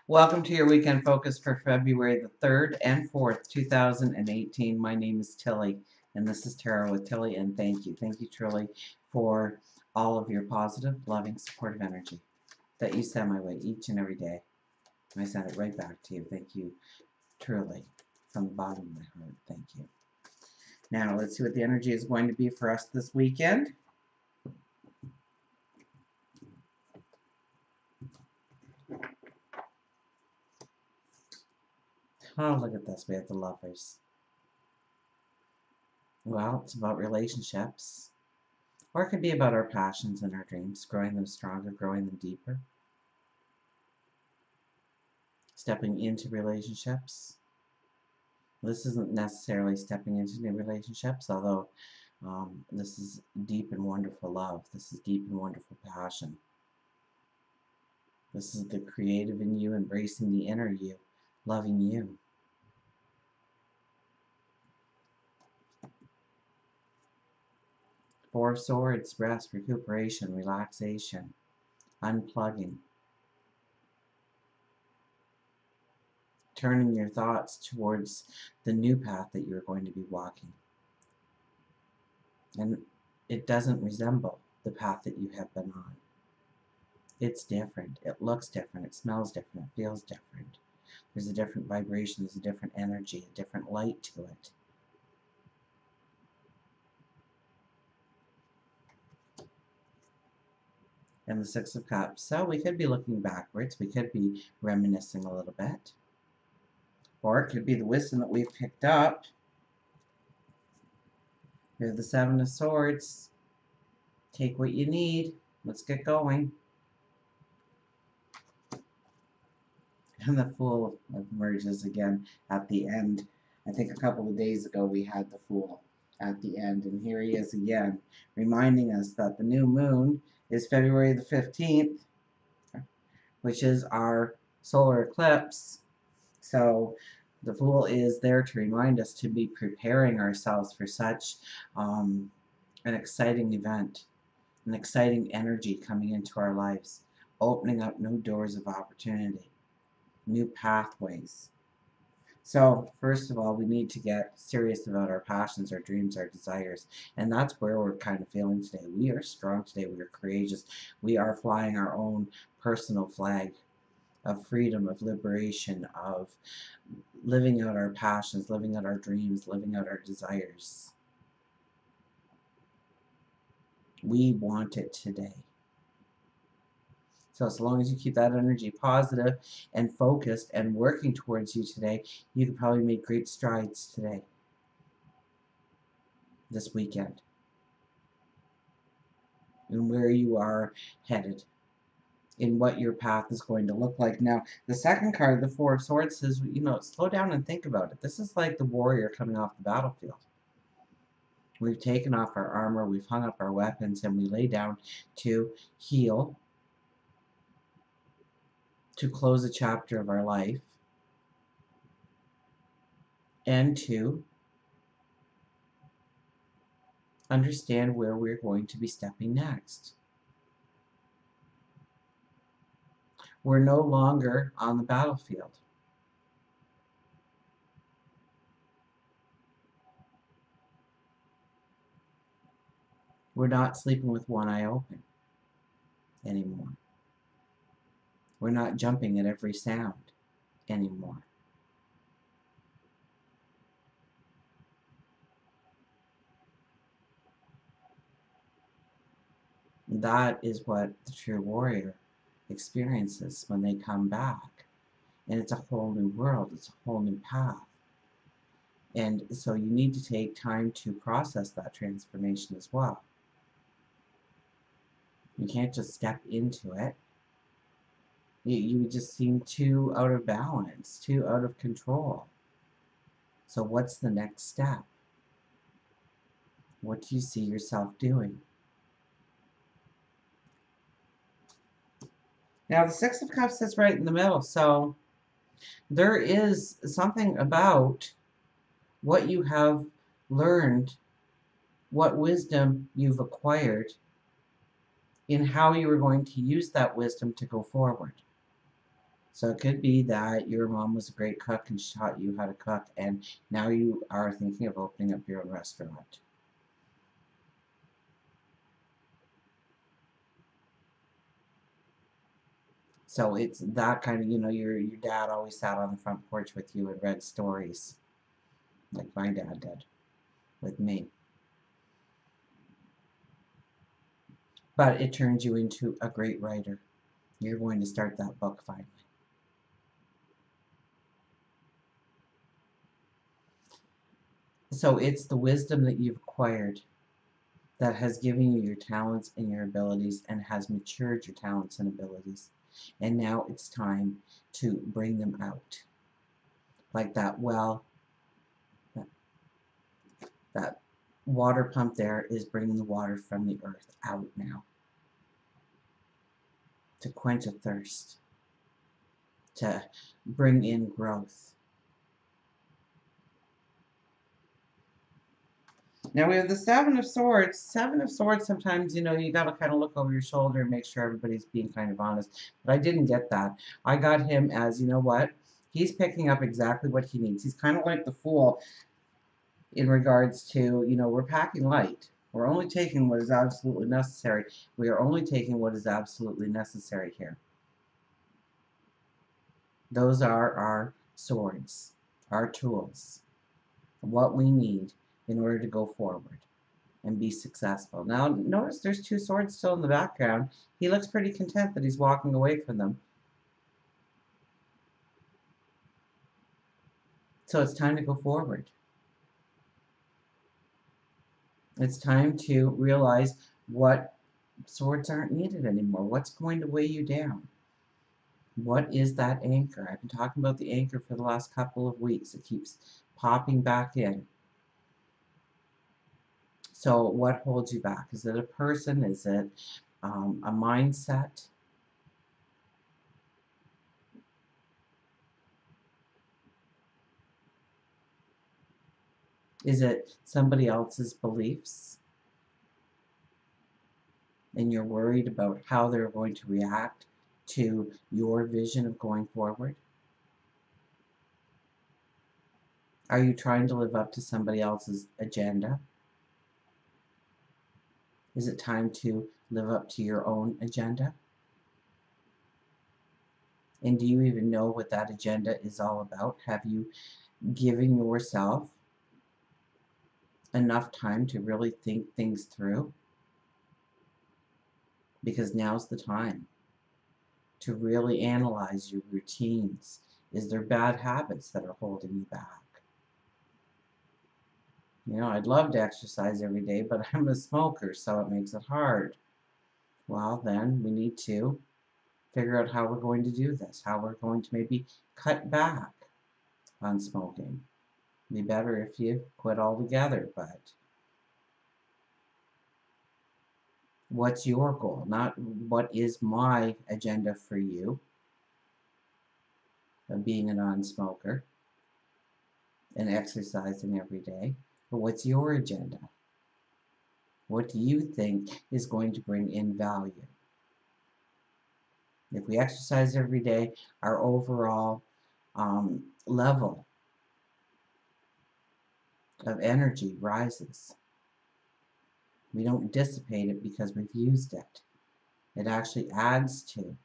Welcome to your weekend focus for February the 3rd and 4th, 2018. My name is Tilly, and this is Tarot with Tilly, and thank you. Thank you, truly, for all of your positive, loving, supportive energy that you send my way each and every day. I send it right back to you. Thank you, truly, from the bottom of my heart. Thank you. Now, let's see what the energy is going to be for us this weekend. Oh, look at this. We have the Lovers. Well, it's about relationships. Or it could be about our passions and our dreams, growing them stronger, growing them deeper. Stepping into relationships. This isn't necessarily stepping into new relationships, although this is deep and wonderful love. This is deep and wonderful passion. This is the creative in you, embracing the inner you, loving you. Four of Swords, rest, recuperation, relaxation, unplugging. Turning your thoughts towards the new path that you're going to be walking. And it doesn't resemble the path that you have been on. It's different. It looks different. It smells different. It feels different. There's a different vibration. There's a different energy, a different light to it. And the Six of Cups. So we could be looking backwards. We could be reminiscing a little bit. Or it could be the wisdom that we've picked up. Here's the Seven of Swords. Take what you need. Let's get going. And the Fool emerges again at the end. I think a couple of days ago we had the Fool at the end, and here he is again, reminding us that the new moon is February the 15th, which is our solar eclipse. So the Fool is there to remind us to be preparing ourselves for such an exciting event, an exciting energy coming into our lives, opening up new doors of opportunity, new pathways. So first of all, we need to get serious about our passions, our dreams, our desires, and that's where we're kind of feeling today. We are strong today. We are courageous. We are flying our own personal flag of freedom, of liberation, of living out our passions, living out our dreams, living out our desires. We want it today. So as long as you keep that energy positive and focused and working towards you today, you can probably make great strides today, this weekend, in where you are headed, in what your path is going to look like. Now, the second card, the Four of Swords, says, slow down and think about it. This is like the warrior coming off the battlefield. We've taken off our armor, we've hung up our weapons, and we lay down to heal, to close a chapter of our life, and to understand where we're going to be stepping next. We're no longer on the battlefield. We're not sleeping with one eye open anymore. We're not jumping at every sound anymore. That is what the true warrior experiences when they come back. And it's a whole new world. It's a whole new path. And so you need to take time to process that transformation as well. You can't just step into it. You just seem too out of balance, too out of control. So what's the next step? What do you see yourself doing? Now the Six of Cups is right in the middle, so there is something about what you have learned, what wisdom you've acquired, in how you are going to use that wisdom to go forward. So it could be that your mom was a great cook and she taught you how to cook, and now you are thinking of opening up your own restaurant. So it's that kind of, your dad always sat on the front porch with you and read stories, like my dad did with me. But it turns you into a great writer. You're going to start that book finally. So it's the wisdom that you've acquired that has given you your talents and your abilities and has matured your talents and abilities. And now it's time to bring them out. Like that well, that, that water pump there is bringing the water from the earth out now to quench a thirst, to bring in growth. Now we have the Seven of Swords. Seven of Swords, sometimes, you got to kind of look over your shoulder and make sure everybody's being kind of honest. But I didn't get that. I got him as, you know what? He's picking up exactly what he needs. He's kind of like the Fool in regards to, we're packing light. We're only taking what is absolutely necessary. We are only taking what is absolutely necessary here. Those are our swords, our tools, what we need in order to go forward and be successful. Now, notice there's two swords still in the background. He looks pretty content that he's walking away from them. So it's time to go forward. It's time to realize what swords aren't needed anymore. What's going to weigh you down? What is that anchor? I've been talking about the anchor for the last couple of weeks. It keeps popping back in. So what holds you back? Is it a person? Is it a mindset? Is it somebody else's beliefs? And you're worried about how they're going to react to your vision of going forward? Are you trying to live up to somebody else's agenda? Is it time to live up to your own agenda? And do you even know what that agenda is all about? Have you given yourself enough time to really think things through? Because now's the time to really analyze your routines. Is there bad habits that are holding you back? I'd love to exercise every day, but I'm a smoker, so it makes it hard. Well, then we need to figure out how we're going to do this, how we're going to maybe cut back on smoking. It'd be better if you quit altogether, but what's your goal? Not what is my agenda for you of being a non-smoker and exercising every day, but what's your agenda? What do you think is going to bring in value? If we exercise every day, our overall level of energy rises. We don't dissipate it because we've used it. It actually adds to.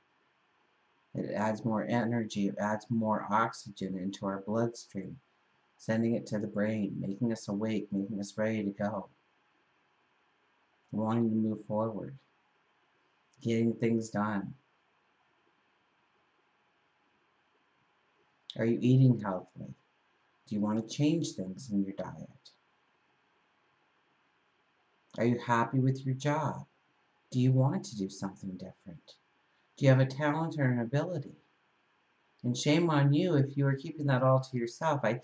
It adds more energy, it adds more oxygen into our bloodstream, sending it to the brain, making us awake, making us ready to go, wanting to move forward, getting things done. Are you eating healthily? Do you want to change things in your diet? Are you happy with your job? Do you want to do something different? Do you have a talent or an ability? And shame on you if you are keeping that all to yourself. I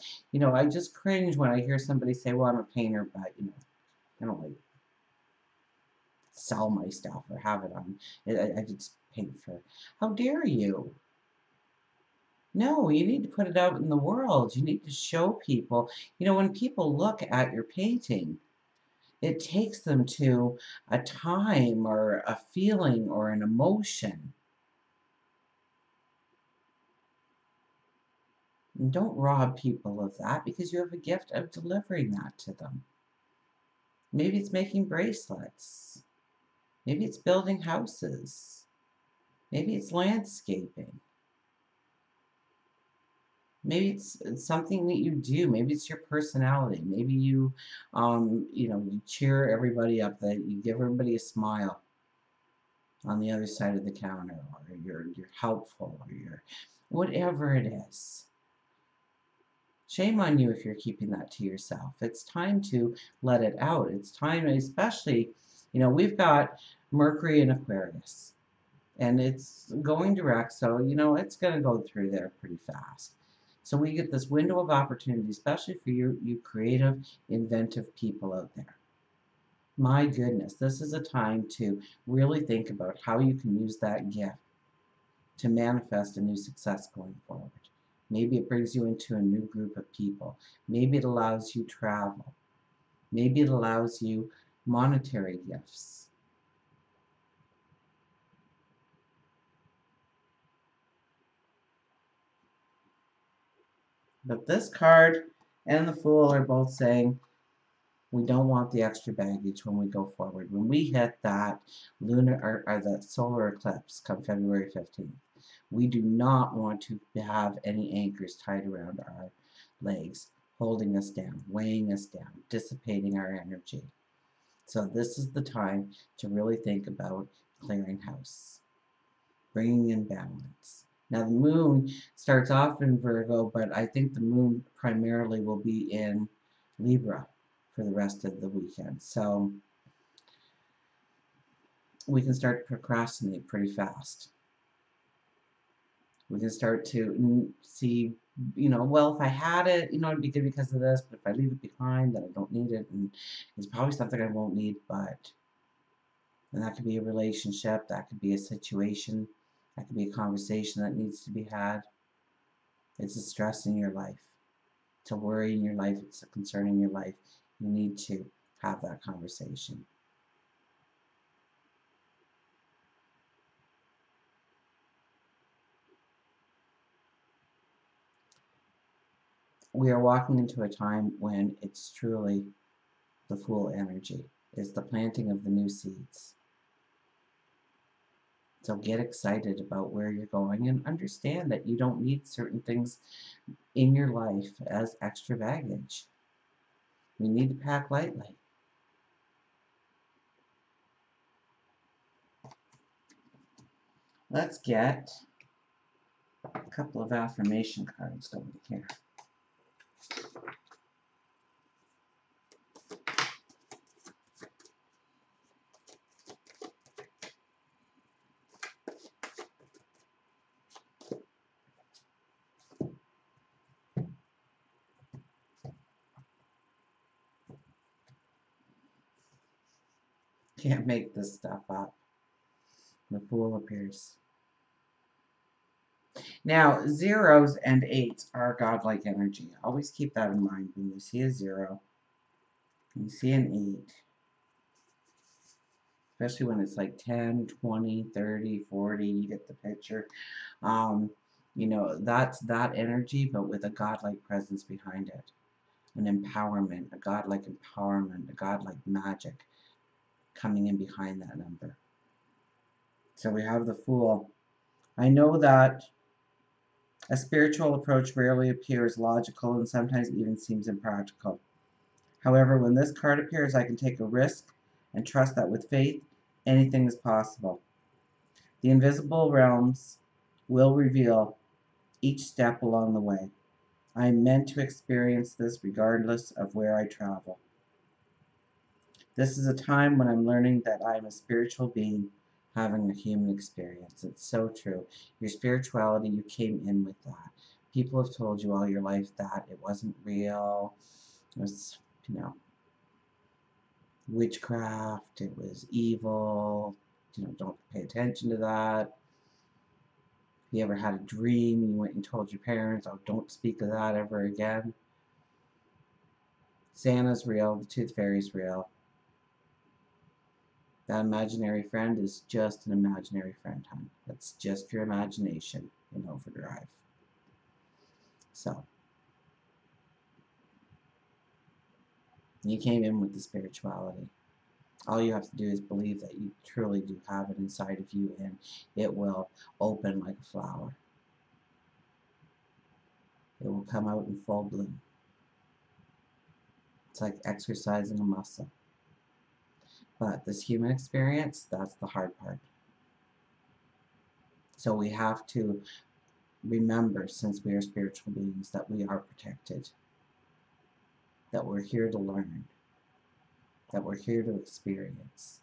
just cringe when I hear somebody say, well, I'm a painter, but, I don't like sell my stuff or have it on. I just paint for. How dare you? No, you need to put it out in the world. You need to show people. When people look at your painting, it takes them to a time or a feeling or an emotion. And don't rob people of that, because you have a gift of delivering that to them. Maybe it's making bracelets. Maybe it's building houses. Maybe it's landscaping. Maybe it's something that you do. Maybe it's your personality. Maybe you cheer everybody up, that you give everybody a smile on the other side of the counter, or you're helpful, or you're whatever it is. Shame on you if you're keeping that to yourself. It's time to let it out. It's time, especially, we've got Mercury in Aquarius, and it's going direct, so it's going to go through there pretty fast. So we get this window of opportunity, especially for you creative, inventive people out there. My goodness, this is a time to really think about how you can use that gift to manifest a new success going forward. Maybe it brings you into a new group of people. Maybe it allows you travel. Maybe it allows you monetary gifts. But this card and the Fool are both saying we don't want the extra baggage when we go forward. When we hit that lunar or that solar eclipse come February 15th, we do not want to have any anchors tied around our legs, holding us down, weighing us down, dissipating our energy. So this is the time to really think about clearing house, bringing in balance. Now the moon starts off in Virgo, but I think the moon primarily will be in Libra for the rest of the weekend. So we can start to procrastinate pretty fast. We can start to see, well, if I had it, it'd be good because of this, but if I leave it behind, then I don't need it, and it's probably something I won't need, and that could be a relationship, that could be a situation, that could be a conversation that needs to be had. It's a stress in your life. It's a worry in your life. It's a concern in your life. You need to have that conversation. We are walking into a time when it's truly the Fool energy. It's the planting of the new seeds. So get excited about where you're going and understand that you don't need certain things in your life as extra baggage. You need to pack lightly. Let's get a couple of affirmation cards over here. Can't make this stuff up. The Fool appears. Now, zeros and eights are godlike energy. Always keep that in mind when you see a zero, you see an eight, especially when it's like 10, 20, 30, 40, you get the picture. That's that energy, but with a godlike presence behind it. An empowerment, a godlike empowerment, a godlike magic coming in behind that number. So we have the Fool. I know that a spiritual approach rarely appears logical and sometimes even seems impractical. However, when this card appears, I can take a risk and trust that with faith, anything is possible. The invisible realms will reveal each step along the way. I am meant to experience this regardless of where I travel. This is a time when I'm learning that I am a spiritual being having a human experience. It's so true. Your spirituality, you came in with that. People have told you all your life that it wasn't real. It was, witchcraft. It was evil. Don't pay attention to that. If you ever had a dream and you went and told your parents, oh, don't speak of that ever again. Santa's real. The Tooth Fairy's real. That imaginary friend is just an imaginary friend, hon. That's just your imagination in overdrive. So, you came in with the spirituality. All you have to do is believe that you truly do have it inside of you, and it will open like a flower. It will come out in full bloom. It's like exercising a muscle. But this human experience, that's the hard part. So we have to remember, since we are spiritual beings, that we are protected, that we're here to learn, that we're here to experience.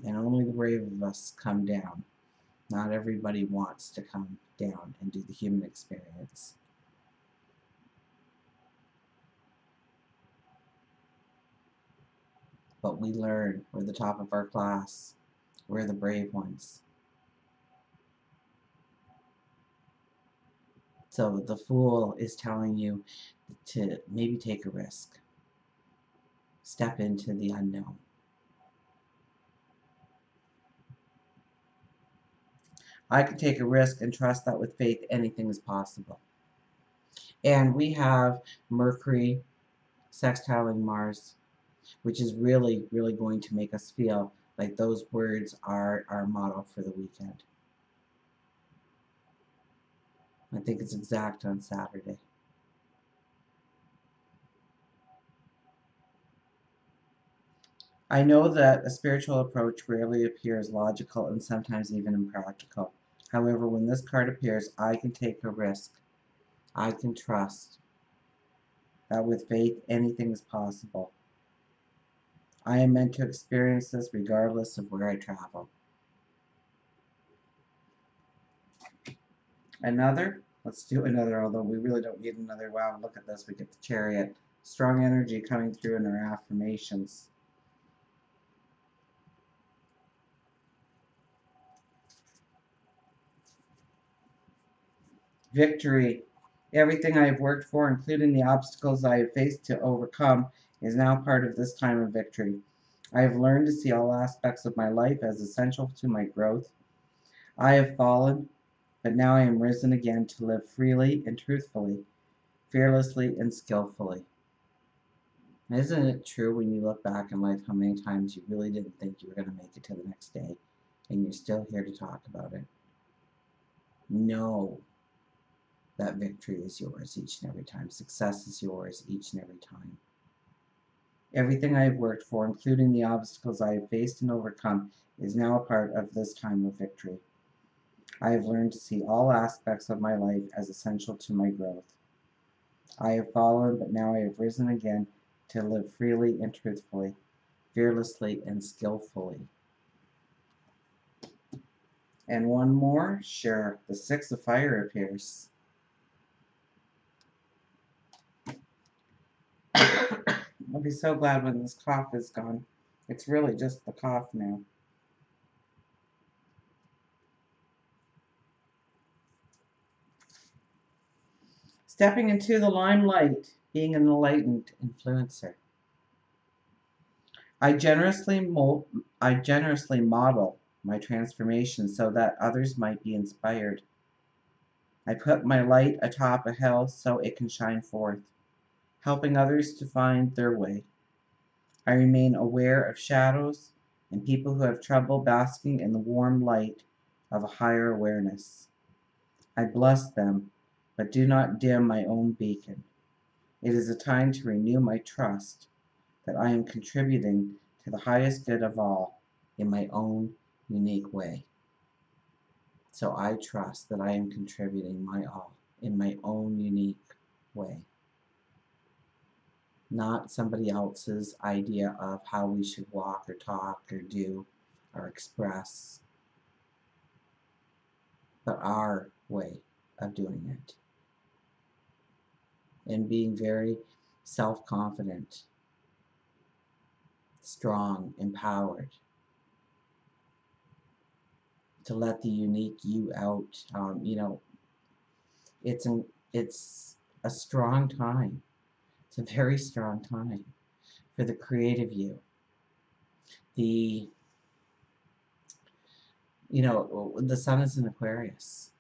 And only the brave of us come down. Not everybody wants to come down and do the human experience. But we learn. We're the top of our class. We're the brave ones. So the Fool is telling you to maybe take a risk. Step into the unknown. I can take a risk and trust that with faith anything is possible. And we have Mercury sextiling Mars, which is really, really going to make us feel like those words are our motto for the weekend. I think it's exact on Saturday. I know that a spiritual approach rarely appears logical and sometimes even impractical. However, when this card appears, I can take a risk. I can trust that with faith anything is possible. I am meant to experience this regardless of where I travel. Another? Let's do another, although we really don't need another. Wow, look at this. We get the Chariot. Strong energy coming through in our affirmations. Victory. Everything I have worked for, including the obstacles I have faced to overcome, is now part of this time of victory. I have learned to see all aspects of my life as essential to my growth. I have fallen, but now I am risen again to live freely and truthfully, fearlessly and skillfully. Isn't it true when you look back in life how many times you really didn't think you were going to make it to the next day, and you're still here to talk about it? Know that victory is yours each and every time. Success is yours each and every time. Everything I have worked for, including the obstacles I have faced and overcome, is now a part of this time of victory. I have learned to see all aspects of my life as essential to my growth. I have fallen, but now I have risen again to live freely and truthfully, fearlessly and skillfully. And one more, sure, the Six of Fire appears. I'll be so glad when this cough is gone. It's really just the cough now. Stepping into the limelight, being an enlightened influencer. I generously model my transformation so that others might be inspired. I put my light atop a hill so it can shine forth, helping others to find their way. I remain aware of shadows and people who have trouble basking in the warm light of a higher awareness. I bless them, but do not dim my own beacon. It is a time to renew my trust that I am contributing to the highest good of all in my own unique way. So I trust that I am contributing my all in my own unique way. Not somebody else's idea of how we should walk or talk or do or express, but our way of doing it. And being very self-confident, strong, empowered, to let the unique you out. It's a strong time. It's a very strong time for the creative you. The sun is in Aquarius.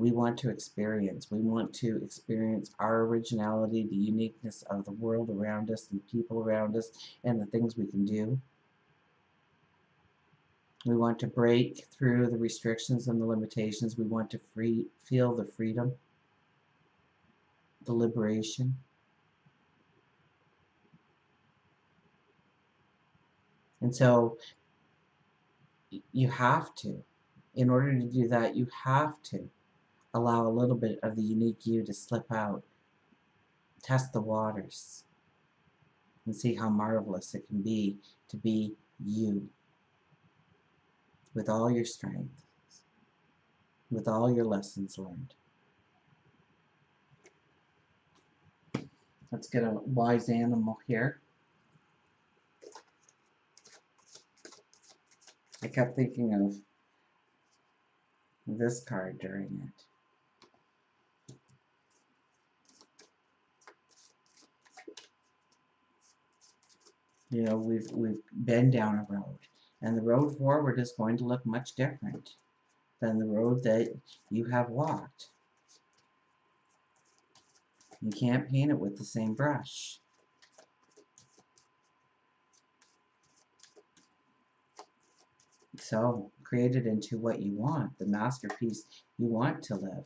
we want to experience. We want to experience our originality, the uniqueness of the world around us, and people around us, and the things we can do. We want to break through the restrictions and the limitations. We want to feel the freedom, the liberation. And so you have to, in order to do that, you have to allow a little bit of the unique you to slip out, test the waters, and see how marvelous it can be to be you, with all your strength, with all your lessons learned. Let's get a wise animal here. I kept thinking of this card during it. You know, we've been down a road, and the road forward is going to look much different than the road that you have walked. You can't paint it with the same brush. So, create it into what you want, the masterpiece you want to live.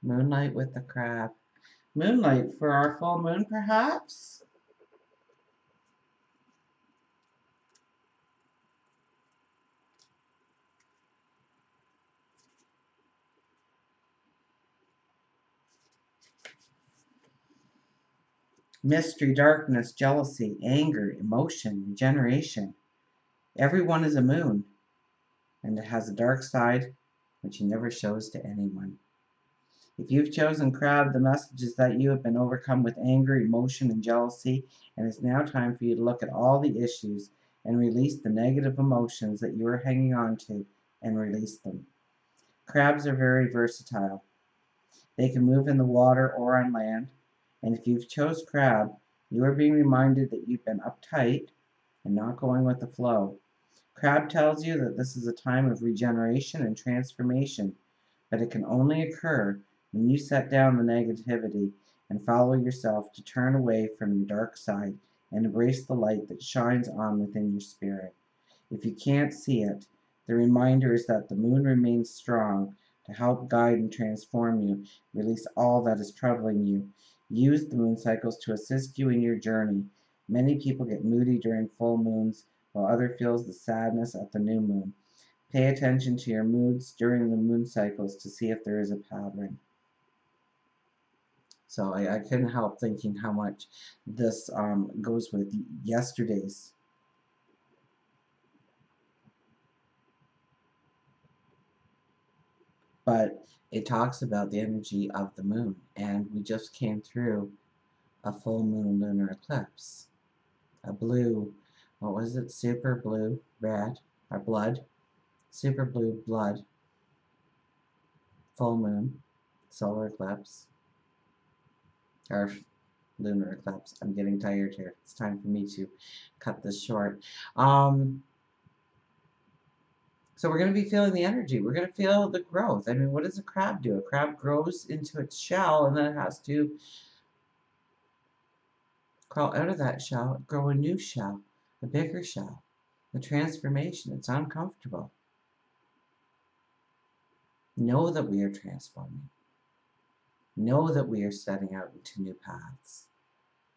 Moonlight with the crab. Moonlight for our full moon, perhaps? Mystery, darkness, jealousy, anger, emotion, regeneration. Everyone is a moon, and it has a dark side which he never shows to anyone. If you've chosen crab, the message is that you have been overcome with anger, emotion, and jealousy, and it's now time for you to look at all the issues and release the negative emotions that you are hanging on to, and release them. Crabs are very versatile. They can move in the water or on land, and if you've chose crab, you are being reminded that you've been uptight and not going with the flow. Crab tells you that this is a time of regeneration and transformation, but it can only occur when you set down the negativity and follow yourself to turn away from your dark side and embrace the light that shines on within your spirit. If you can't see it, the reminder is that the moon remains strong to help guide and transform you. Release all that is troubling you. Use the moon cycles to assist you in your journey. Many people get moody during full moons, while others feel the sadness at the new moon. Pay attention to your moods during the moon cycles to see if there is a pattern. So I couldn't help thinking how much this goes with yesterday's. But it talks about the energy of the moon, and we just came through a full moon lunar eclipse. A blue, what was it? Super blue, red, or blood. Super blue blood, full moon, solar eclipse, or lunar eclipse. I'm getting tired here. It's time for me to cut this short. So we're going to be feeling the energy. We're going to feel the growth. I mean, what does a crab do? A crab grows into its shell, and then it has to crawl out of that shell, grow a new shell, a bigger shell. The transformation. It's uncomfortable. Know that we are transforming. Know that we are setting out into new paths,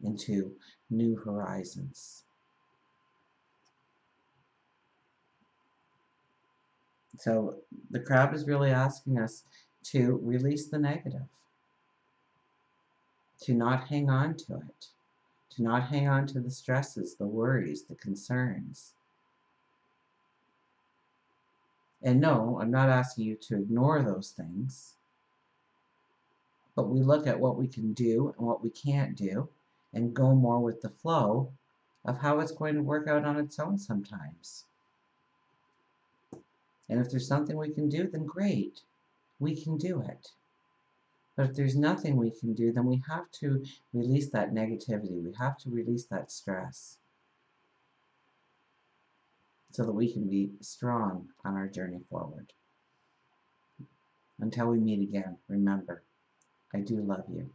into new horizons. So the crab is really asking us to release the negative, to not hang on to it, to not hang on to the stresses, the worries, the concerns. And no, I'm not asking you to ignore those things, but we look at what we can do and what we can't do and go more with the flow of how it's going to work out on its own sometimes. And if there's something we can do, then great, we can do it. But if there's nothing we can do, then we have to release that negativity. We have to release that stress so that we can be strong on our journey forward. Until we meet again, remember, I do love you.